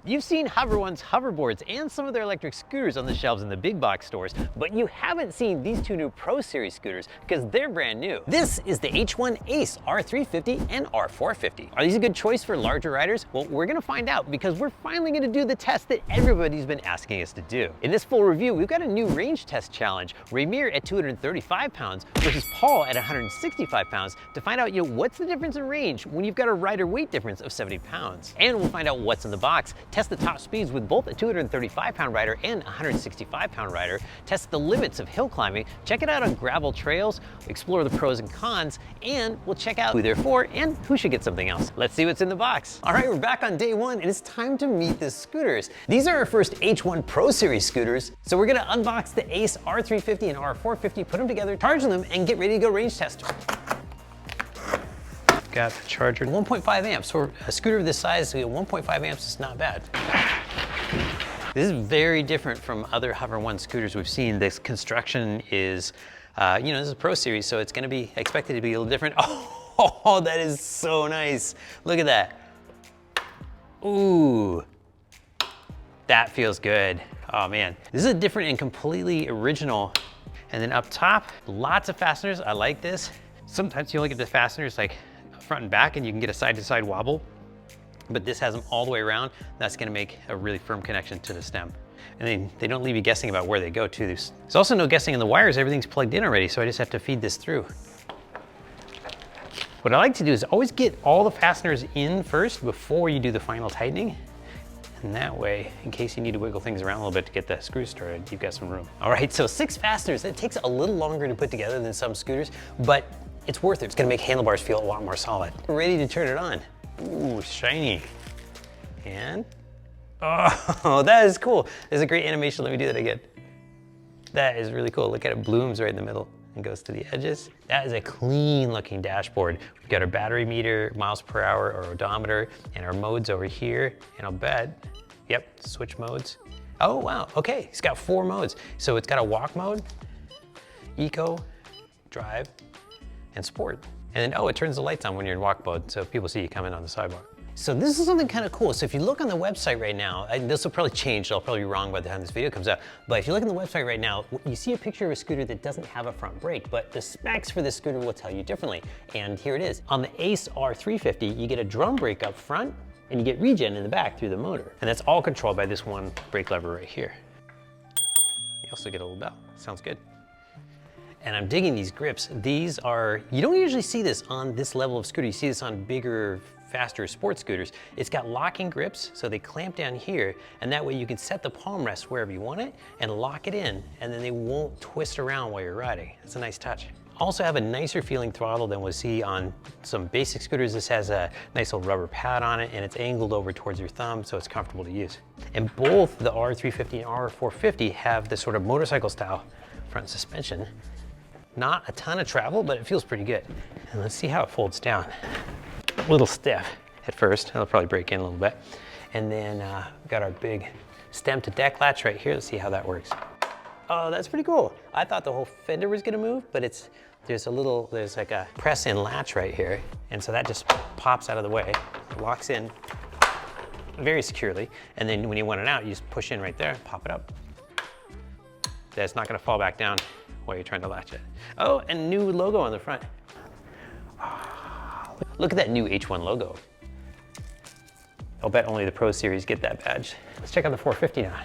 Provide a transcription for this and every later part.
You've seen H-1's hoverboards and some of their electric scooters on the shelves in the big box stores, but you haven't seen these two new Pro Series scooters because they're brand new. This is the H-1 Ace R350 and R450. Are these a good choice for larger riders? Well, we're gonna find out because we're finally gonna do the test that everybody's been asking us to do. In this full review, we've got a new range test challenge, Ramir at 235 pounds versus Paul at 165 pounds to find out, what's the difference in range when you've got a rider weight difference of 70 pounds. And we'll find out what's in the box, test the top speeds with both a 235-pound rider and a 165-pound rider, test the limits of hill climbing, check it out on gravel trails, explore the pros and cons, and we'll check out who they're for and who should get something else. Let's see what's in the box. All right, we're back on day one and it's time to meet the scooters. These are our first H-1 Pro Series scooters, so we're gonna unbox the Ace R350 and R450, put them together, charge them, and get ready to go range test. Got the charger, 1.5 amps. For a scooter of this size, 1.5 amps is not bad. This is very different from other H-1 scooters we've seen. This construction is, this is a Pro Series, so it's gonna be expected to be a little different. Oh, that is so nice. Look at that. Ooh, that feels good. Oh man, this is a different and completely original. And then up top, lots of fasteners. I like this. Sometimes you only get the fasteners like front and back and you can get a side-to-side wobble, but this has them all the way around. That's gonna make a really firm connection to the stem. And then they don't leave you guessing about where they go to. There's also no guessing in the wires, everything's plugged in already, so I just have to feed this through. What I like to do is always get all the fasteners in first before you do the final tightening. And that way, in case you need to wiggle things around a little bit to get the screw started, you've got some room. All right, so 6 fasteners. It takes a little longer to put together than some scooters, but it's worth it. It's gonna make handlebars feel a lot more solid. We're ready to turn it on. Ooh, shiny. And, oh, that is cool. There's a great animation. Let me do that again. That is really cool. Look at it, blooms right in the middle and goes to the edges. That is a clean looking dashboard. We've got our battery meter, miles per hour, our odometer, and our modes over here. And I'll bet, yep, switch modes. Oh, wow, okay, it's got 4 modes. So it's got a walk mode, eco, drive, and sport. And then, it turns the lights on when you're in walk mode, so people see you coming on the sidewalk. So this is something kind of cool. So if you look on the website right now, and this will probably change, I'll probably be wrong by the time this video comes out, but if you look on the website right now, you see a picture of a scooter that doesn't have a front brake, but the specs for this scooter will tell you differently. And here it is. On the Ace R350, you get a drum brake up front, and you get regen in the back through the motor. And that's all controlled by this one brake lever right here. You also get a little bell. Sounds good. And I'm digging these grips. These are, you don't usually see this on this level of scooter. You see this on bigger, faster sports scooters. It's got locking grips, so they clamp down here, and that way you can set the palm rest wherever you want it and lock it in, and then they won't twist around while you're riding. It's a nice touch. Also have a nicer feeling throttle than we'll see on some basic scooters. This has a nice little rubber pad on it, and it's angled over towards your thumb, so it's comfortable to use. And both the R350 and R450 have this sort of motorcycle style front suspension. Not a ton of travel, but it feels pretty good. And let's see how it folds down. A little stiff at first. It'll probably break in a little bit. And then we've got our big stem to deck latch right here. Let's see how that works. Oh, that's pretty cool. I thought the whole fender was gonna move, but there's like a press in latch right here. And so that just pops out of the way, locks in very securely. And then when you want it out, you just push in right there, pop it up. That's not gonna fall back down while you're trying to latch it. Oh, and new logo on the front. Look at that new H-1 logo. I'll bet only the Pro Series get that badge. Let's check out the 450 now.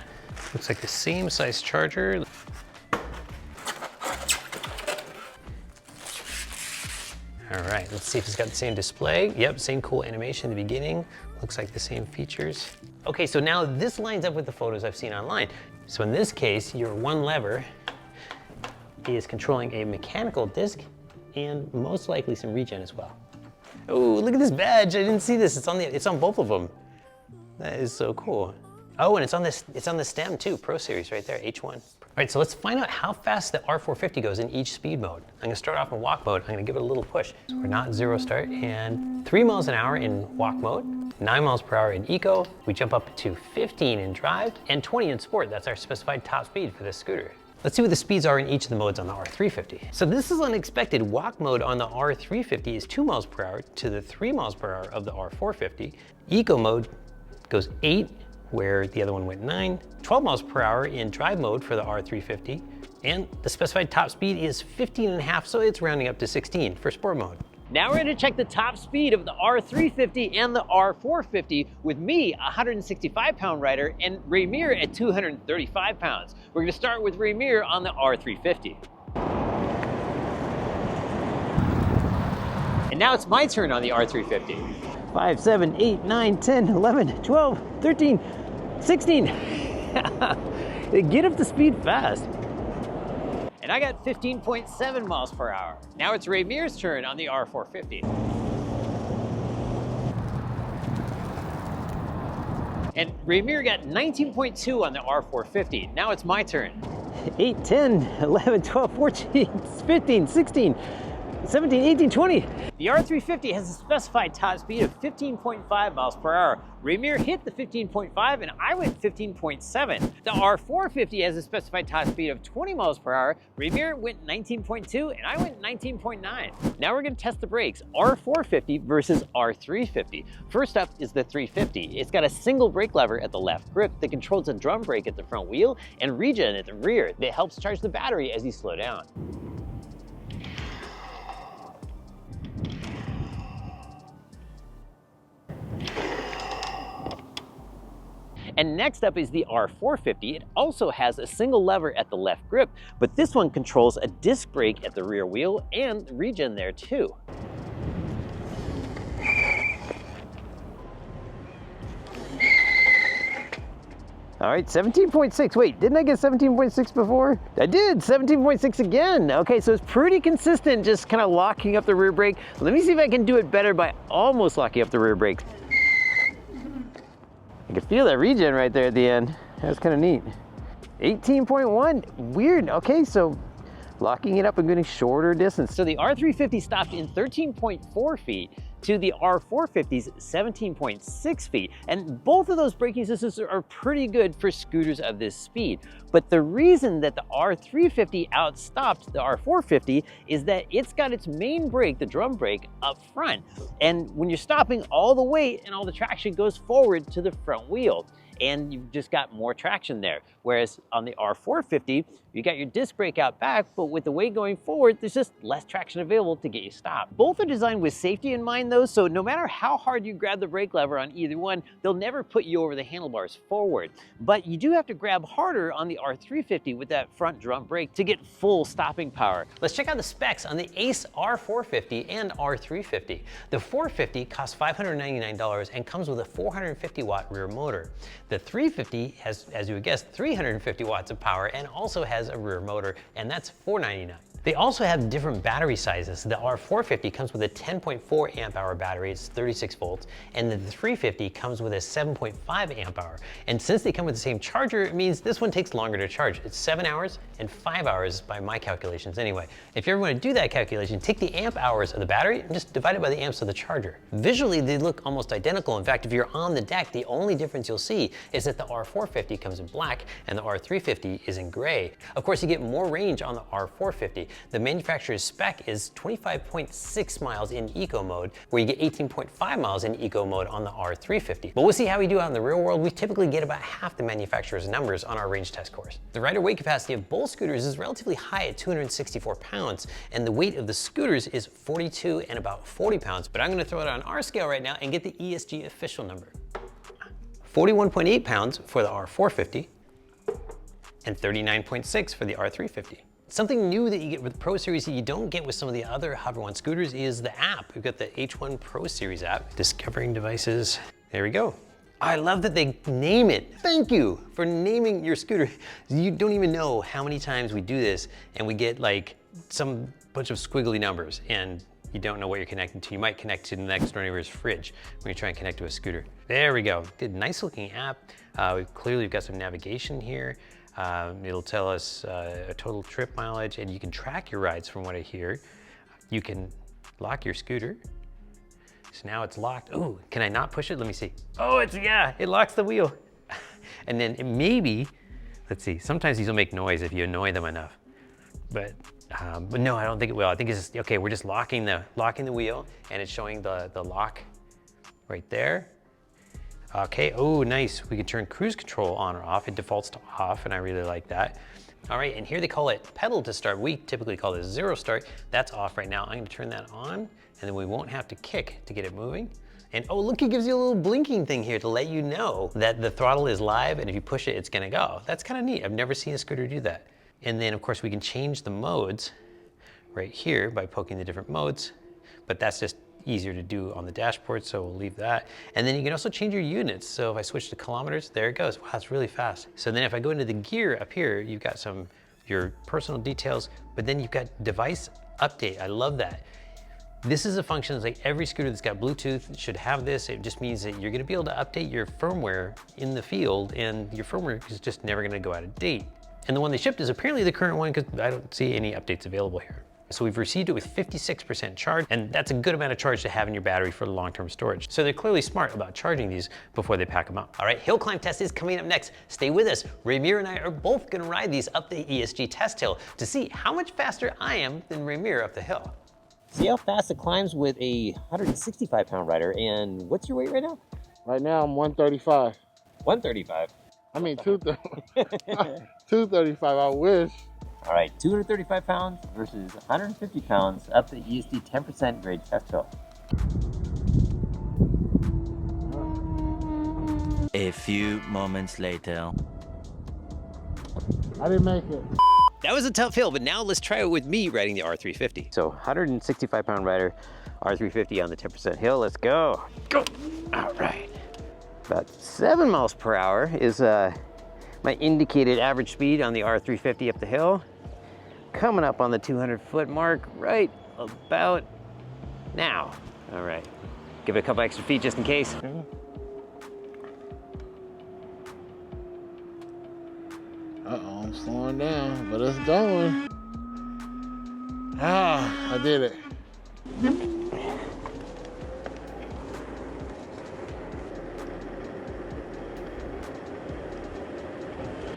Looks like the same size charger. All right, let's see if it's got the same display. Yep, same cool animation in the beginning. Looks like the same features. Okay, so now this lines up with the photos I've seen online. So in this case, your one lever is controlling a mechanical disc and most likely some regen as well. Oh, look at this badge. I didn't see this. It's on both of them. That is so cool. Oh, and it's on the stem too, Pro Series right there, H-1. All right, so let's find out how fast the R450 goes in each speed mode. I'm gonna start off in walk mode. I'm gonna give it a little push. So we're not 0 start, and 3 miles an hour in walk mode, 9 miles per hour in eco. We jump up to 15 in drive, and 20 in sport. That's our specified top speed for this scooter. Let's see what the speeds are in each of the modes on the R350. So this is unexpected. Walk mode on the R350 is 2 miles per hour to the 3 miles per hour of the R450. Eco mode goes 8, where the other one went 9, 12 miles per hour in drive mode for the R350, and the specified top speed is 15.5, so it's rounding up to 16 for sport mode. Now we're gonna check the top speed of the R350 and the R450 with me, a 165-pound rider, and Ramir at 235 pounds. We're gonna start with Ramir on the R350. And now it's my turn on the R350. 5, 7, 8, 9, 10, 11, 12, 13, 16. Get up to speed fast. And I got 15.7 miles per hour. Now it's Ramir's turn on the R450. And Ramir got 19.2 on the R450. Now it's my turn. 8, 10, 11, 12, 14, 15, 16, 17, 18, 20. The R350 has a specified top speed of 15.5 miles per hour. Ramir hit the 15.5 and I went 15.7. The R450 has a specified top speed of 20 miles per hour. Ramir went 19.2 and I went 19.9. Now we're gonna test the brakes, R450 versus R350. First up is the 350. It's got a single brake lever at the left grip that controls a drum brake at the front wheel and regen at the rear that helps charge the battery as you slow down. And next up is the R450. It also has a single lever at the left grip, but this one controls a disc brake at the rear wheel and regen there too. All right, 17.6. Wait, didn't I get 17.6 before? I did, 17.6 again. Okay, so it's pretty consistent, just kind of locking up the rear brake. Let me see if I can do it better by almost locking up the rear brakes. I can feel that regen right there at the end. That's kind of neat. 18.1, weird. Okay, so locking it up and getting shorter distance. So the R350 stopped in 13.4 feet to the R450's 17.6 feet. And both of those braking systems are pretty good for scooters of this speed. But the reason that the R350 outstopped the R450 is that it's got its main brake, the drum brake, up front. And when you're stopping, all the weight and all the traction goes forward to the front wheel. And you've just got more traction there. Whereas on the R450, you got your disc brake out back, but with the weight going forward, there's just less traction available to get you stopped. Both are designed with safety in mind though, so no matter how hard you grab the brake lever on either one, they'll never put you over the handlebars forward. But you do have to grab harder on the R350 with that front drum brake to get full stopping power. Let's check out the specs on the Ace R450 and R350. The 450 costs $599 and comes with a 450 watt rear motor. The 350 has, as you would guess, 350 watts of power and also has a rear motor, and that's $499. They also have different battery sizes. The R450 comes with a 10.4 amp hour battery, it's 36 volts, and the 350 comes with a 7.5 amp hour. And since they come with the same charger, it means this one takes longer to charge. It's 7 hours and 5 hours by my calculations anyway. If you ever want to do that calculation, take the amp hours of the battery and just divide it by the amps of the charger. Visually, they look almost identical. In fact, if you're on the deck, the only difference you'll see is that the R450 comes in black and the R350 is in gray. Of course, you get more range on the R450. The manufacturer's spec is 25.6 miles in eco mode, where you get 18.5 miles in eco mode on the R350. But we'll see how we do out in the real world. We typically get about half the manufacturer's numbers on our range test course. The rider weight capacity of both scooters is relatively high at 264 pounds, and the weight of the scooters is 42 and about 40 pounds. But I'm gonna throw it on our scale right now and get the ESG official number. 41.8 pounds for the R450 and 39.6 for the R350. Something new that you get with the Pro Series that you don't get with some of the other Hover One scooters is the app. We've got the H-1 Pro Series app. Discovering devices. There we go. I love that they name it. Thank you for naming your scooter. You don't even know how many times we do this and we get like some bunch of squiggly numbers and you don't know what you're connecting to. You might connect to the next door neighbor's fridge when you try and connect to a scooter. There we go. Good, nice looking app. We've got some navigation here. It'll tell us a total trip mileage, and you can track your rides from what I hear. You can lock your scooter. So now it's locked. Oh, can I not push it? Let me see. Oh, it locks the wheel. And then maybe, let's see, sometimes these will make noise if you annoy them enough. But no, I don't think it will. I think it's just, okay, we're just locking the wheel, and it's showing the lock right there. Okay, oh, nice. We can turn cruise control on or off. It defaults to off, and I really like that. All right, and here they call it pedal to start. We typically call this zero start. That's off right now. I'm gonna turn that on, and then we won't have to kick to get it moving. And oh, look, it gives you a little blinking thing here to let you know that the throttle is live, and if you push it, it's gonna go. That's kind of neat. I've never seen a scooter do that. And then, of course, we can change the modes right here by poking the different modes, but that's just easier to do on the dashboard, so we'll leave that. And then you can also change your units. So if I switch to kilometers, there it goes. Wow, it's really fast. So then if I go into the gear up here, you've got your personal details, but then you've got device update. I love that. This is a function that's like every scooter that's got Bluetooth should have this. It just means that you're gonna be able to update your firmware in the field, and your firmware is just never gonna go out of date. And the one they shipped is apparently the current one, because I don't see any updates available here. So we've received it with 56% charge, and that's a good amount of charge to have in your battery for long-term storage. So they're clearly smart about charging these before they pack them up. All right, hill climb test is coming up next. Stay with us. Ramir and I are both gonna ride these up the ESG test hill to see how much faster I am than Ramir up the hill. See how fast it climbs with a 165-pound rider, and what's your weight right now? Right now I'm 135. 135? I mean 235, I wish. All right, 235 pounds versus 150 pounds up the ESD 10% grade test hill. A few moments later. I didn't make it. That was a tough hill, but now let's try it with me riding the R350. So 165-pound rider, R350 on the 10% hill. Let's go. Go. All right. About 7 miles per hour is my indicated average speed on the R350 up the hill. Coming up on the 200-foot mark right about now. All right, give it a couple extra feet just in case. Uh-oh, I'm slowing down, but it's going. Ah, I did it.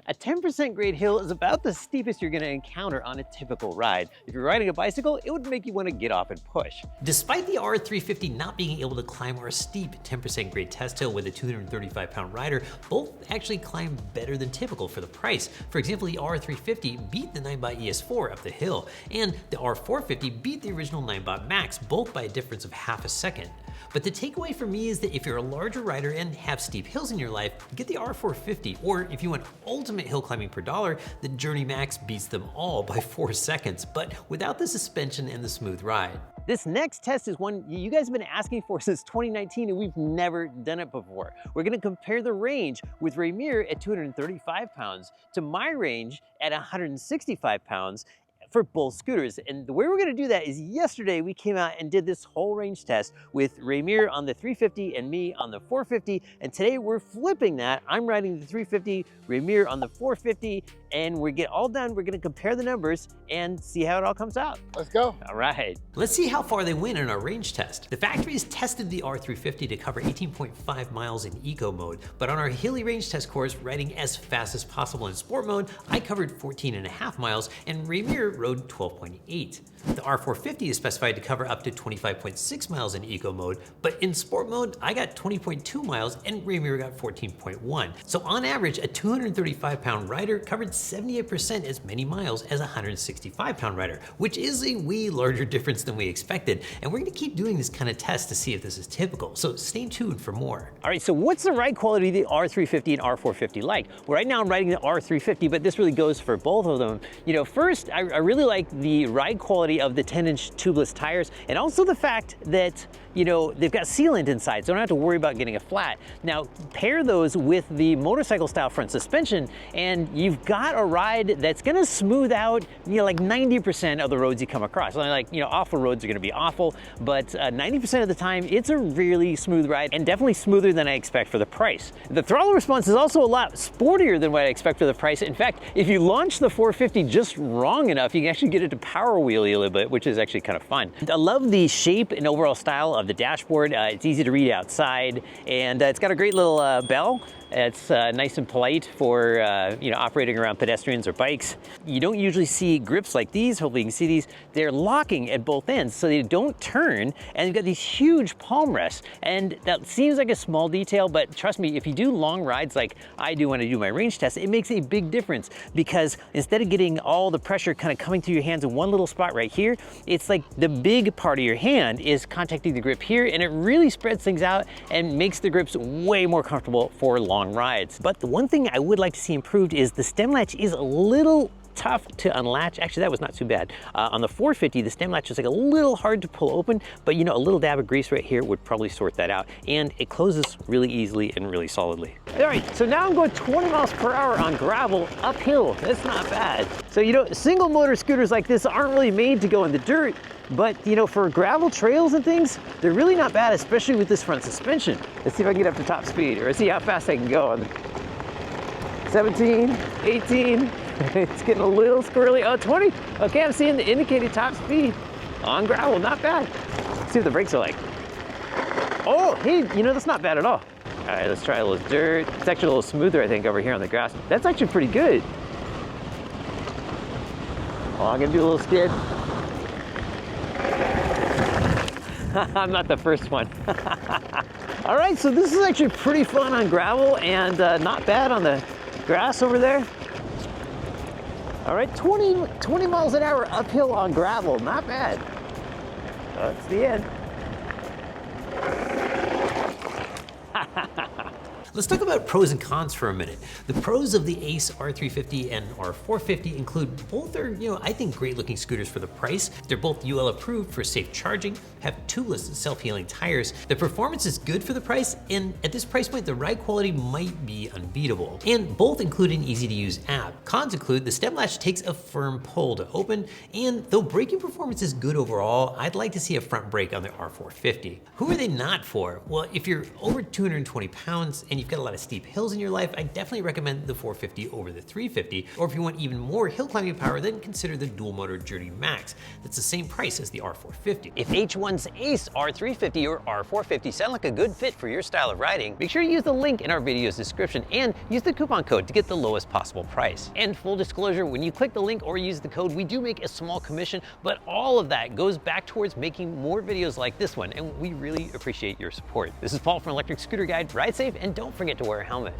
A 10% grade hill is about the steepest you're gonna encounter on a typical ride. If you're riding a bicycle, it would make you wanna get off and push. Despite the R350 not being able to climb our steep 10% grade test hill with a 235-pound rider, both actually climb better than typical for the price. For example, the R350 beat the 9x ES4 up the hill, and the R450 beat the original 9x Max, both by a difference of half a second. But the takeaway for me is that if you're a larger rider and have steep hills in your life, get the R450, or if you want ultimate hill climbing per dollar, the Journey Max beats them all by 4 seconds, but without the suspension and the smooth ride. This next test is one you guys have been asking for since 2019, and we've never done it before. We're gonna compare the range with Ramir at 235 pounds to my range at 165 pounds for both scooters. And the way we're gonna do that is yesterday we came out and did this whole range test with Ramir on the 350 and me on the 450. And today we're flipping that. I'm riding the 350, Ramir on the 450, and we get all done. We're gonna compare the numbers and see how it all comes out. Let's go. All right. Let's see how far they went in our range test. The factory has tested the R350 to cover 18.5 miles in eco mode, but on our hilly range test course, riding as fast as possible in sport mode, I covered 14.5 miles and Ramir rode 12.8. The R450 is specified to cover up to 25.6 miles in eco mode, but in sport mode, I got 20.2 miles and Ramir got 14.1. So on average, a 235-pound rider covered 78% as many miles as a 165-pound rider, which is a way larger difference than we expected. And we're gonna keep doing this kind of test to see if this is typical. So stay tuned for more. All right, so what's the ride quality of the R350 and R450 like? Well, right now I'm riding the R350, but this really goes for both of them. You know, first, I really like the ride quality of the 10-inch tubeless tires, and also the fact that, you know, they've got sealant inside, so I don't have to worry about getting a flat. Now, pair those with the motorcycle style front suspension, and you've got a ride that's gonna smooth out, you know, like 90% of the roads you come across. Like, you know, awful roads are gonna be awful, but 90% of the time, it's a really smooth ride, and definitely smoother than I expect for the price. The throttle response is also a lot sportier than what I expect for the price. In fact, if you launch the 450 just wrong enough, you can actually get it to power wheelie a little bit, which is actually kind of fun. I love the shape and overall style of the dashboard. It's easy to read outside, and it's got a great little bell It's nice and polite for operating around pedestrians or bikes. You don't usually see grips like these. Hopefully you can see these. They're locking at both ends so they don't turn, and you've got these huge palm rests. And that seems like a small detail, but trust me, if you do long rides like I do when I do my range test, it makes a big difference, because instead of getting all the pressure kind of coming through your hands in one little spot right here, it's like the big part of your hand is contacting the grip here, and it really spreads things out and makes the grips way more comfortable for long rides. But the one thing I would like to see improved is the stem latch is a little tough to unlatch. Actually, that was not too bad. On the 450, the stem latch is like a little hard to pull open, but a little dab of grease right here would probably sort that out. And it closes really easily and really solidly. All right, so now I'm going 20 miles per hour on gravel uphill. That's not bad. So, single motor scooters like this aren't really made to go in the dirt, but for gravel trails and things, they're really not bad, especially with this front suspension. Let's see if I can get up to top speed, or see how fast I can go. 17, 18, it's getting a little squirrely. Oh, 20. Okay, I'm seeing the indicated top speed on gravel, not bad. Let's see what the brakes are like. Oh, hey, that's not bad at all. All right, let's try a little dirt. It's actually a little smoother, I think, over here on the grass. That's actually pretty good. Oh, I'm gonna do a little skid. I'm not the first one. All right, so this is actually pretty fun on gravel and not bad on the grass over there. All right, 20 miles an hour uphill on gravel, not bad. That's the end. Let's talk about pros and cons for a minute. The pros of the Ace R350 and R450 include both are, I think great looking scooters for the price. They're both UL approved for safe charging, have tubeless self-healing tires. The performance is good for the price, and at this price point, the ride quality might be unbeatable. And both include an easy to use app. Cons include the stem latch takes a firm pull to open, and though braking performance is good overall, I'd like to see a front brake on the R450. Who are they not for? Well, if you're over 220 pounds and you've got a lot of steep hills in your life, I definitely recommend the 450 over the 350. Or if you want even more hill climbing power, then consider the dual motor Journey Max. That's the same price as the R450. If H-1's Ace R350 or R450 sound like a good fit for your style of riding, make sure you use the link in our video's description and use the coupon code to get the lowest possible price. And full disclosure, when you click the link or use the code, we do make a small commission, but all of that goes back towards making more videos like this one, and we really appreciate your support. This is Paul from Electric Scooter Guide. Ride safe and don't forget to wear a helmet.